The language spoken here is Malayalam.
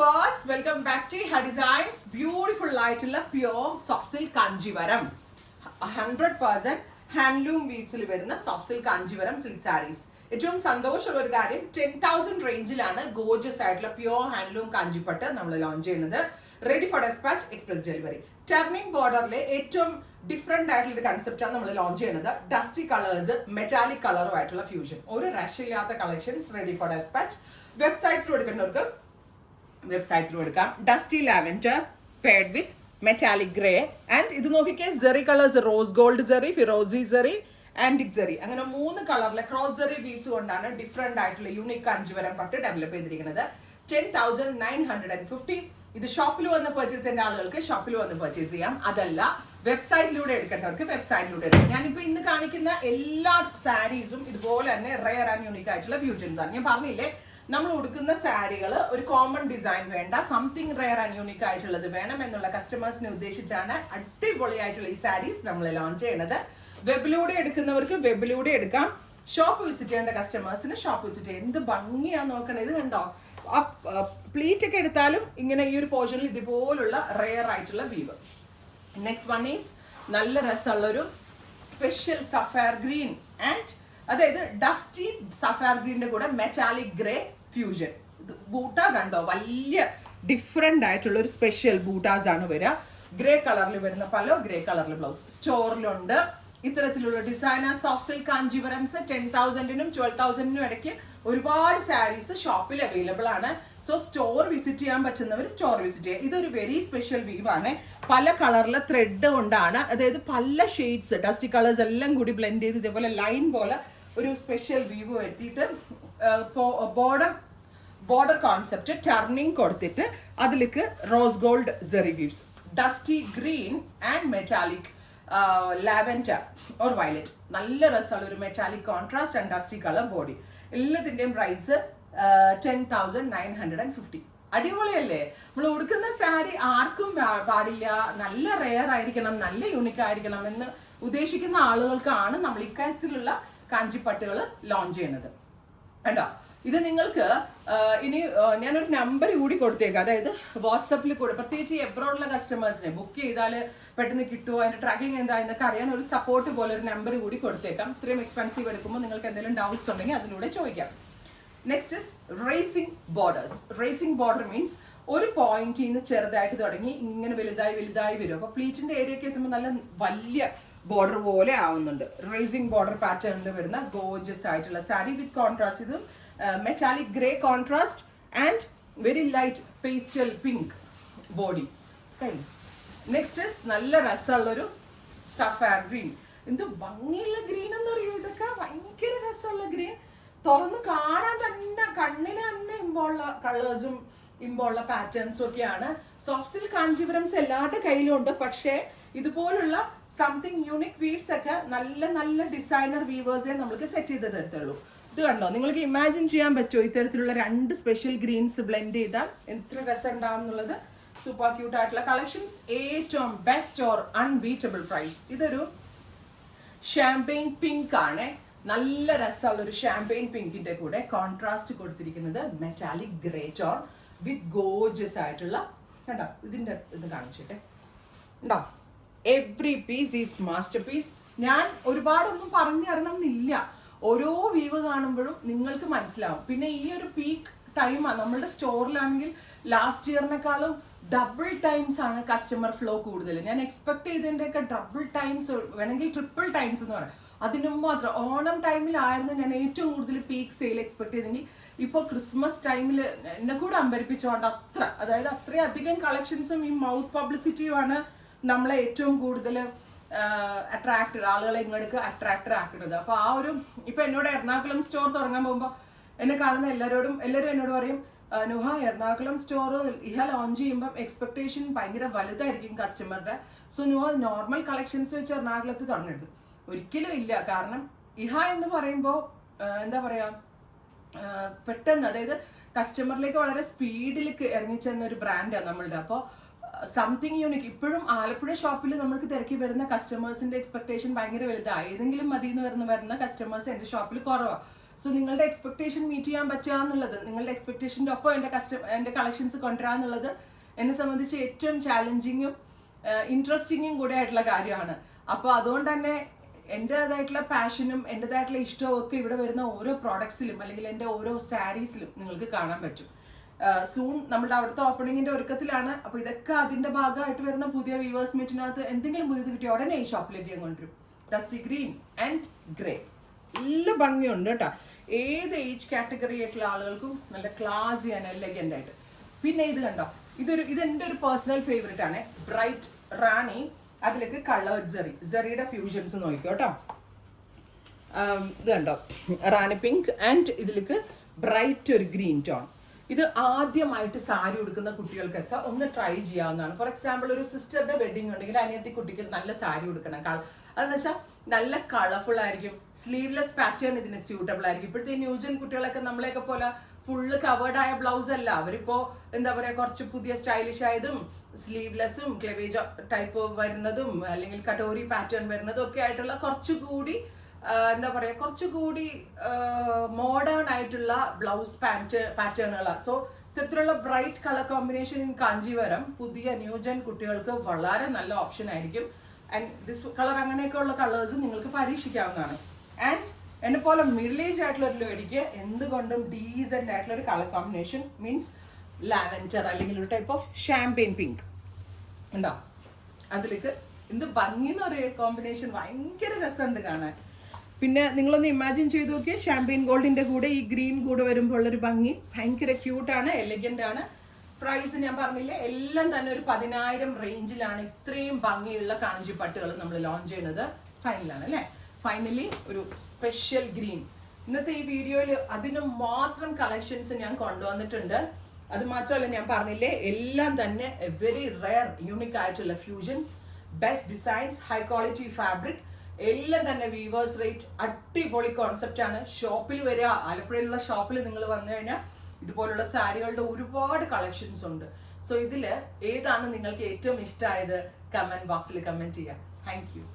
viewers, welcome back to Her Designs. Beautiful ആയിട്ടുള്ള pure soft silk Kanjeevaram 100% handloom വീവ്സിൽ വരുന്ന soft silk Kanjeevaram silk sarees. ഏറ്റവും സന്തോഷമുള്ള ഒരു കാര്യം 10,000 റേഞ്ചിലാണ് ഗോർജിയസ് ആയിട്ടുള്ള പ്യോർ ഹാൻഡ്ലൂം കാഞ്ചിപ്പട്ട് നമ്മൾ ലോഞ്ച് ചെയ്യുന്നത്. Ready for dispatch, express delivery. Turning ബോർഡറിലെ ഏറ്റവും ഡിഫറെന്റ് ആയിട്ടുള്ള ഒരു കൺസെപ്റ്റാണ് നമ്മൾ ലോഞ്ച് ചെയ്യുന്നത്. ഡസ്റ്റി കളേഴ്സ് മെറ്റാലിക് കളറുമായിട്ടുള്ള ഫ്യൂഷൻ. ഒരു റഷ് ഇല്ലാത്ത കളക്ഷൻസ് റെഡി ഫോർ ഡെസ്പാച്ച്. വെബ്സൈറ്റിൽ എടുക്കുന്നവർക്ക് വെബ്സൈറ്റിൽ എടുക്കാം. Dusty lavender paired with metallic grey and ഇത് നോക്കിക്കേ, zari colours rose gold zari, ഫിറോസി സെറി, ആന്റിക് സെറി, അങ്ങനെ 3 കളറിലെ ക്രോസ് സെറി വീവ്സ് കൊണ്ടാണ് ഡിഫറെന്റ് ആയിട്ടുള്ള യൂണിക് കാഞ്ചീവരം പട്ട് ഡെവലപ്പ് ചെയ്തിരിക്കുന്നത്. 10,950. ഇത് ഷോപ്പിൽ വന്ന് പർച്ചേസ് ചെയ്യുന്ന ആളുകൾക്ക് ഷോപ്പിൽ വന്ന് പർച്ചേസ് ചെയ്യാം. അതല്ല വെബ്സൈറ്റിലൂടെ എടുക്കേണ്ടവർക്ക് വെബ്സൈറ്റിലൂടെ എടുക്കാം. ഞാനിപ്പോ ഇന്ന് കാണിക്കുന്ന എല്ലാ സാരീസും ഇതുപോലെ തന്നെ റെയർ ആൻഡ് യൂണിക് ആയിട്ടുള്ള ഫ്യൂഷൻസ് ആണ്. ഞാൻ പറഞ്ഞില്ലേ, നമ്മൾ ഉടുക്കുന്ന സാരികൾ ഒരു കോമൺ ഡിസൈൻ വേണ്ട, സംതിങ് റെയർ ആൻഡ് യൂണിക് ആയിട്ടുള്ളത് വേണം എന്നുള്ള കസ്റ്റമേഴ്സിനെ ഉദ്ദേശിച്ചാണ് അടിപൊളിയായിട്ടുള്ള ഈ സാരീസ് നമ്മൾ ലോഞ്ച് ചെയ്യുന്നത്. വെബിലൂടെ എടുക്കുന്നവർക്ക് വെബിലൂടെ എടുക്കാം. ഷോപ്പ് വിസിറ്റ് ചെയ്യേണ്ട കസ്റ്റമേഴ്സിന് ഷോപ്പ് വിസിറ്റ് ചെയ്യാം. എന്ത് ഭംഗിയാ നോക്കണേ. ഇത് കണ്ടോ, ആ പ്ലീറ്റ് ഒക്കെ എടുത്താലും ഇങ്ങനെ ഈ ഒരു പോർഷനിൽ ഇതുപോലുള്ള റെയർ ആയിട്ടുള്ള വീവ്. നെക്സ്റ്റ് വൺ ഈസ് നല്ല രസമുള്ളൊരു സ്പെഷ്യൽ സഫയർ ഗ്രീൻ ആൻഡ് അതായത് ഡസ്റ്റി സഫയർ ഗ്രീനിന്റെ കൂടെ മെറ്റാലിക് ഗ്രേ ഫ്യൂഷൻ. ബൂട്ട കണ്ടോ, വലിയ ഡിഫറെന്റ് ആയിട്ടുള്ള ഒരു സ്പെഷ്യൽ ബൂട്ടാസ് ആണ് വരിക. ഗ്രേ കളറിൽ വരുന്ന പലോ, ഗ്രേ കളറിൽ ബ്ലൗസ്. സ്റ്റോറിലുണ്ട് ഇത്തരത്തിലുള്ള ഡിസൈനർ സോഫ്റ്റ് സിൽക്ക് കാഞ്ചീവരംസ് 10,000-നും 12,000-നും ഇടയ്ക്ക് ഒരുപാട് സാരീസ് ഷോപ്പിൽ അവൈലബിൾ ആണ്. സോ സ്റ്റോർ വിസിറ്റ് ചെയ്യാൻ പറ്റുന്നവർ സ്റ്റോർ വിസിറ്റ് ചെയ്യുക. ഇതൊരു വെരി സ്പെഷ്യൽ വീവ് ആണ്. പല കളറിലെ ത്രെഡ് കൊണ്ടാണ്, അതായത് പല ഷെയ്ഡ്സ് ഡസ്റ്റി കളേഴ്സ് എല്ലാം കൂടി ബ്ലെൻഡ് ചെയ്ത് ഇതേപോലെ ലൈൻ പോലെ ഒരു സ്പെഷ്യൽ വീവ് വരുത്തിയിട്ട് ബോർഡർ കോൺസെപ്റ്റ് ടർണിങ് കൊടുത്തിട്ട് അതിലേക്ക് rose gold zari weaves, dusty green and metallic lavender or violet. നല്ല രസമുള്ള ഒരു metallic contrast and dusty colour body. എല്ലാത്തിന്റെയും പ്രൈസ് 10,950. അടിപൊളിയല്ലേ? നമ്മൾ ഉടുക്കുന്ന സാരി ആർക്കും പാടില്ല, നല്ല റെയർ ആയിരിക്കണം, നല്ല യൂണിക് ആയിരിക്കണം എന്ന് ഉദ്ദേശിക്കുന്ന ആളുകൾക്കാണ് നമ്മൾ ഇക്കാര്യത്തിലുള്ള കാഞ്ചിപ്പട്ടുകൾ ലോഞ്ച് ചെയ്യുന്നത്. കേട്ടോ, ഇത് നിങ്ങൾക്ക് ഇനി ഞാനൊരു നമ്പർ കൂടി കൊടുത്തേക്കാം. അതായത് വാട്സപ്പിൽ കൂടെ, പ്രത്യേകിച്ച് എബ്രോഡുള്ള കസ്റ്റമേഴ്സിനെ ബുക്ക് ചെയ്താൽ പെട്ടെന്ന് കിട്ടുമോ, അതിന്റെ ട്രാക്കിംഗ് എന്താ എന്നൊക്കെ അറിയാൻ ഒരു സപ്പോർട്ട് പോലെ ഒരു നമ്പർ കൂടി കൊടുത്തേക്കാം. ഇത്രയും എക്സ്പെൻസീവ് എടുക്കുമ്പോൾ നിങ്ങൾക്ക് എന്തെങ്കിലും ഡൗട്ട്സ് ഉണ്ടെങ്കിൽ അതിലൂടെ ചോദിക്കാം. Next is racing borders. Racing border means ഒരു പോയിന്റിൽ നിന്ന് ചെറുതായിട്ട് തുടങ്ങി ഇങ്ങനെ വലുതായി വലുതായി വരും. അപ്പൊ പ്ലീറ്റിന്റെ ഏരിയക്ക് എത്തുമ്പോൾ നല്ല വലിയ ബോർഡർ പോലെ ആവുന്നുണ്ട്. റേസിംഗ് ബോർഡർ പാറ്റേണിൽ വരുന്ന ഗോർജിയസ് ആയിട്ടുള്ള സാരി വിത്ത് കോൺട്രാസ്റ്റ്. ഇത് metallic grey contrast and very light pastel pink body. Next is നല്ല രസമുള്ളൊരു സഫയർ ഗ്രീൻ. എന്ത് ഭംഗിയുള്ള ഗ്രീൻ എന്നറിയോ, ഇതൊക്കെ ഭയങ്കര രസമുള്ള ഗ്രീൻ. തുറന്ന് കാണാൻ തന്നെ കണ്ണിന് തന്നെ ഇമ്പുള്ള കളേഴ്സും ഇമ്പുള്ള പാറ്റേൺസും ഒക്കെയാണ്. സോഫ്റ്റ് സിൽക്ക് കാഞ്ചീവരംസ് എല്ലാവരുടെ കയ്യിലും ഉണ്ട്. പക്ഷേ ഇതുപോലുള്ള സംതിങ് യൂണിക് വീവ്സ് ഒക്കെ നല്ല നല്ല ഡിസൈനർ വീവേഴ്സേ നമുക്ക് സെറ്റ് ചെയ്ത് തരത്തുള്ളൂ. ഇത് കണ്ടോ, നിങ്ങൾക്ക് ഇമാജിൻ ചെയ്യാൻ പറ്റുമോ ഇത്തരത്തിലുള്ള 2 സ്പെഷ്യൽ ഗ്രീൻസ് ബ്ലെൻഡ് ചെയ്താൽ എത്ര രസം ഉണ്ടാവും എന്നുള്ളത്. സൂപ്പർ ക്യൂട്ട് ആയിട്ടുള്ള കളക്ഷൻസ്, ഏറ്റവും ബെസ്റ്റ് ഓർ അൺബീറ്റബിൾ പ്രൈസ്. ഇതൊരു ഷാംപെയിൻ പിങ്ക് ആണ്. നല്ല രസമുള്ള ഒരു ഷാംപെയിൻ പിങ്കിന്റെ കൂടെ കോൺട്രാസ്റ്റ് കൊടുത്തിരിക്കുന്നത് metallic grey tone with gorgeous ആയിട്ടുള്ള, കണ്ടോ ഇതിന്റെ ഇത് കാണിച്ചിട്ടെ, ഉണ്ടോ, every piece is masterpiece. ഞാൻ ഒരുപാടൊന്നും പറഞ്ഞു തരണമെന്നില്ല, ഓരോ വീവ് കാണുമ്പോഴും നിങ്ങൾക്ക് മനസ്സിലാവും. പിന്നെ ഈ ഒരു പീക്ക് ടൈമാണ് നമ്മളുടെ സ്റ്റോറിലാണെങ്കിൽ ലാസ്റ്റ് ഇയറിനെക്കാളും ഡബിൾ ടൈംസ് ആണ് കസ്റ്റമർ ഫ്ലോ കൂടുതൽ. ഞാൻ എക്സ്പെക്ട് ചെയ്തതിൻ്റെയൊക്കെ ഡബിൾ ടൈംസ്, വേണമെങ്കിൽ ട്രിപ്പിൾ ടൈംസ് എന്ന് പറയാം. അതിനും മാത്രം ഓണം ടൈമിലായിരുന്നു ഞാൻ ഏറ്റവും കൂടുതൽ പീക്ക് സെയിൽ എക്സ്പെക്ട് ചെയ്തെങ്കിൽ ഇപ്പോൾ ക്രിസ്മസ് ടൈമിൽ എന്നെ കൂടെ അമ്പരിപ്പിച്ചുകൊണ്ട് അത്ര, അതായത് അത്രയധികം കളക്ഷൻസും ഈ മൗത്ത് പബ്ലിസിറ്റിയുമാണ് നമ്മളെ ഏറ്റവും കൂടുതൽ ആളുകളെ ഇങ്ങോട്ട് അട്രാക്റ്റഡ് ആക്കുന്നത്. അപ്പോൾ ആ ഒരു, ഇപ്പൊ എന്നോട് എറണാകുളം സ്റ്റോർ തുടങ്ങാൻ പോകുമ്പോൾ എന്നെ കാണുന്ന എല്ലാവരും എന്നോട് പറയും, നുഹ എറണാകുളം സ്റ്റോർ ഇഹ ലോഞ്ച് ചെയ്യുമ്പോൾ എക്സ്പെക്ടേഷൻ ഭയങ്കര വലുതായിരിക്കും കസ്റ്റമറുടെ. സോ നുഹ നോർമൽ കളക്ഷൻസ് വെച്ച് എറണാകുളത്ത് തുടങ്ങരുത്. ഒരിക്കലും ഇല്ല. കാരണം ഇഹ എന്ന് പറയുമ്പോൾ എന്താ പറയാ, പെട്ടെന്ന്, അതായത് കസ്റ്റമറിലേക്ക് വളരെ സ്പീഡിലേക്ക് ഇറങ്ങിച്ചെന്ന ഒരു ബ്രാൻഡാണ് നമ്മളുടെ. അപ്പോൾ സംതിങ് യൂണിക്. ഇപ്പോഴും ആലപ്പുഴ ഷോപ്പിൽ നമുക്ക് തിരക്കി വരുന്ന കസ്റ്റമേഴ്സിന്റെ എക്സ്പെക്ടേഷൻ ഭയങ്കര വലുതാണ്. ഏതെങ്കിലും മതി എന്ന് വരുന്ന കസ്റ്റമേഴ്സ് എൻ്റെ ഷോപ്പിൽ കുറവാണ്. സോ നിങ്ങളുടെ എക്സ്പെക്ടേഷൻ മീറ്റ് ചെയ്യാൻ പറ്റുക എന്നുള്ളത്, നിങ്ങളുടെ എക്സ്പെക്ടേഷൻ്റെ ഒപ്പം എൻ്റെ കളക്ഷൻസ് കൊണ്ടുവരാന്നുള്ളത് എന്നെ സംബന്ധിച്ച് ഏറ്റവും ചാലഞ്ചിങ്ങും ഇൻട്രസ്റ്റിങ്ങും കൂടെ ആയിട്ടുള്ള കാര്യമാണ്. അപ്പോൾ അതുകൊണ്ട് തന്നെ എൻ്റെതായിട്ടുള്ള പാഷനും എൻ്റെതായിട്ടുള്ള ഇഷ്ടവും ഒക്കെ ഇവിടെ വരുന്ന ഓരോ പ്രോഡക്ട്സിലും അല്ലെങ്കിൽ എൻ്റെ ഓരോ സാരീസിലും നിങ്ങൾക്ക് കാണാൻ പറ്റും. സൂൺ നമ്മുടെ അവിടുത്തെ ഓപ്പണിങ്ങിന്റെ ഒരുക്കത്തിലാണ്. അപ്പോൾ ഇതൊക്കെ അതിന്റെ ഭാഗമായിട്ട് വരുന്ന പുതിയ വ്യൂവേഴ്സ് മീറ്റിനകത്ത് എന്തെങ്കിലും പുതിയത് കിട്ടിയ ഉടനെ ഈ ഷോപ്പിലേക്ക് ഞാൻ കൊണ്ടുവരും. ഡസ്റ്റി ഗ്രീൻ ആൻഡ് ഗ്രേ നല്ല ഭംഗിയുണ്ട് കേട്ടോ. ഏത് ഏജ് കാറ്റഗറി ആയിട്ടുള്ള ആളുകൾക്കും നല്ല ക്ലാസി ആൻഡ് എലഗന്റ് ആയിട്ട്. പിന്നെ ഇത് കണ്ടോ, ഇതെന്റെ ഒരു പേഴ്സണൽ ഫേവറേറ്റ് ആണ്, ബ്രൈറ്റ് റാണി. അതിലേക്ക് കളേർഡ് സെറിയുടെ ഫ്യൂഷൻസ് നോക്കിക്കോ കേട്ടോ. ഇത് കണ്ടോ, റാണി പിങ്ക് ആൻഡ് ഇതിലേക്ക് ബ്രൈറ്റ് ഒരു ഗ്രീൻ ടോൺ. ഇത് ആദ്യമായിട്ട് സാരി ഉടുക്കുന്ന കുട്ടികൾക്കൊക്കെ ഒന്ന് ട്രൈ ചെയ്യാവുന്നതാണ്. ഫോർ എക്സാമ്പിൾ ഒരു സിസ്റ്ററുടെ വെഡിങ് ഉണ്ടെങ്കിൽ അനിയത്തി കുട്ടിക്ക് നല്ല സാരി ഉടുക്കണം. അതെന്ന് വെച്ചാൽ നല്ല കളർഫുൾ ആയിരിക്കും, സ്ലീവ്ലെസ് പാറ്റേൺ ഇതിന് സ്യൂട്ടബിൾ ആയിരിക്കും. ഇപ്പോഴത്തെ ന്യൂജൻ കുട്ടികളൊക്കെ നമ്മളെയൊക്കെ പോലെ ഫുള്ള് കവേർഡ് ആയ ബ്ലൗസ് അല്ല, അവരിപ്പോ എന്താ പറയാ കുറച്ച് പുതിയ സ്റ്റൈലിഷ് ആയതും സ്ലീവ്ലെസ്സും ക്ലെവേജ് ടൈപ്പ് വരുന്നതും അല്ലെങ്കിൽ കട്ടോറി പാറ്റേൺ വരുന്നതും ഒക്കെ ആയിട്ടുള്ള കുറച്ചുകൂടി എന്താ പറയാ കുറച്ചുകൂടി മോഡേൺ ആയിട്ടുള്ള ബ്ലൗസ് പാറ്റേണുകളാണ്. സോ ഇത്തരത്തിലുള്ള bright colour combination in Kanchivaram പുതിയ ന്യൂജൻ കുട്ടികൾക്ക് വളരെ നല്ല ഓപ്ഷൻ ആയിരിക്കും. ആൻഡ് ദിസ് കളർ അങ്ങനെയൊക്കെ ഉള്ള കളേഴ്സ് നിങ്ങൾക്ക് പരീക്ഷിക്കാവുന്നതാണ്. ആൻഡ് എന്നെ പോലെ മിഡിൽ ഏജ് ആയിട്ടുള്ള ഒരു ലേഡിക്ക് എന്തുകൊണ്ടും ഡീസെന്റ് ആയിട്ടുള്ള ഒരു കളർ കോമ്പിനേഷൻ മീൻസ് ലാവൻഡർ അല്ലെങ്കിൽ ഒരു ടൈപ്പ് ഓഫ് ഷാമ്പെയിൻ പിങ്ക് ഉണ്ടോ, അതിലേക്ക് എന്ത് ഭംഗി എന്ന് പറയുക കോമ്പിനേഷൻ, ഭയങ്കര രസമുണ്ട് കാണാൻ. പിന്നെ നിങ്ങളൊന്ന് ഇമാജിൻ ചെയ്ത് നോക്കിയാൽ ഷാമ്പെയിൻ ഗോൾഡിന്റെ കൂടെ ഈ ഗ്രീൻ കൂടെ വരുമ്പോൾ ഉള്ളൊരു ഭംഗി ഭയങ്കര ക്യൂട്ടാണ്, എലഗന്റ് ആണ്. പ്രൈസ് ഞാൻ പറഞ്ഞില്ലേ, എല്ലാം തന്നെ ഒരു 10,000 റേഞ്ചിലാണ് ഇത്രയും ഭംഗിയുള്ള കാഞ്ചിപ്പട്ടുകൾ നമ്മൾ ലോഞ്ച് ചെയ്യുന്നത്. ഫൈനലാണ് അല്ലേ, ഫൈനലി ഒരു സ്പെഷ്യൽ ഗ്രീൻ. ഇന്നത്തെ ഈ വീഡിയോയിൽ അതിന് മാത്രം കളക്ഷൻസ് ഞാൻ കൊണ്ടുവന്നിട്ടുണ്ട്. അത് മാത്രമല്ല, ഞാൻ പറഞ്ഞില്ലേ എല്ലാം തന്നെ വെരി റെയർ യൂണിക് ആയിട്ടുള്ള fusions, best designs, high quality fabric, എല്ലാം തന്നെ വീവേഴ്സ് റേറ്റ്, അടിപൊളി കോൺസെപ്റ്റ് ആണ്. ഷോപ്പിൽ വരിക, ആലപ്പുഴയിലുള്ള ഷോപ്പിൽ നിങ്ങൾ വന്നു കഴിഞ്ഞാൽ ഇതുപോലുള്ള സാരികളുടെ ഒരുപാട് കളക്ഷൻസ് ഉണ്ട്. സോ ഇതിൽ ഏതാണ് നിങ്ങൾക്ക് ഏറ്റവും ഇഷ്ടമായത് കമന്റ് ബോക്സിൽ കമന്റ് ചെയ്യാം. Thank you.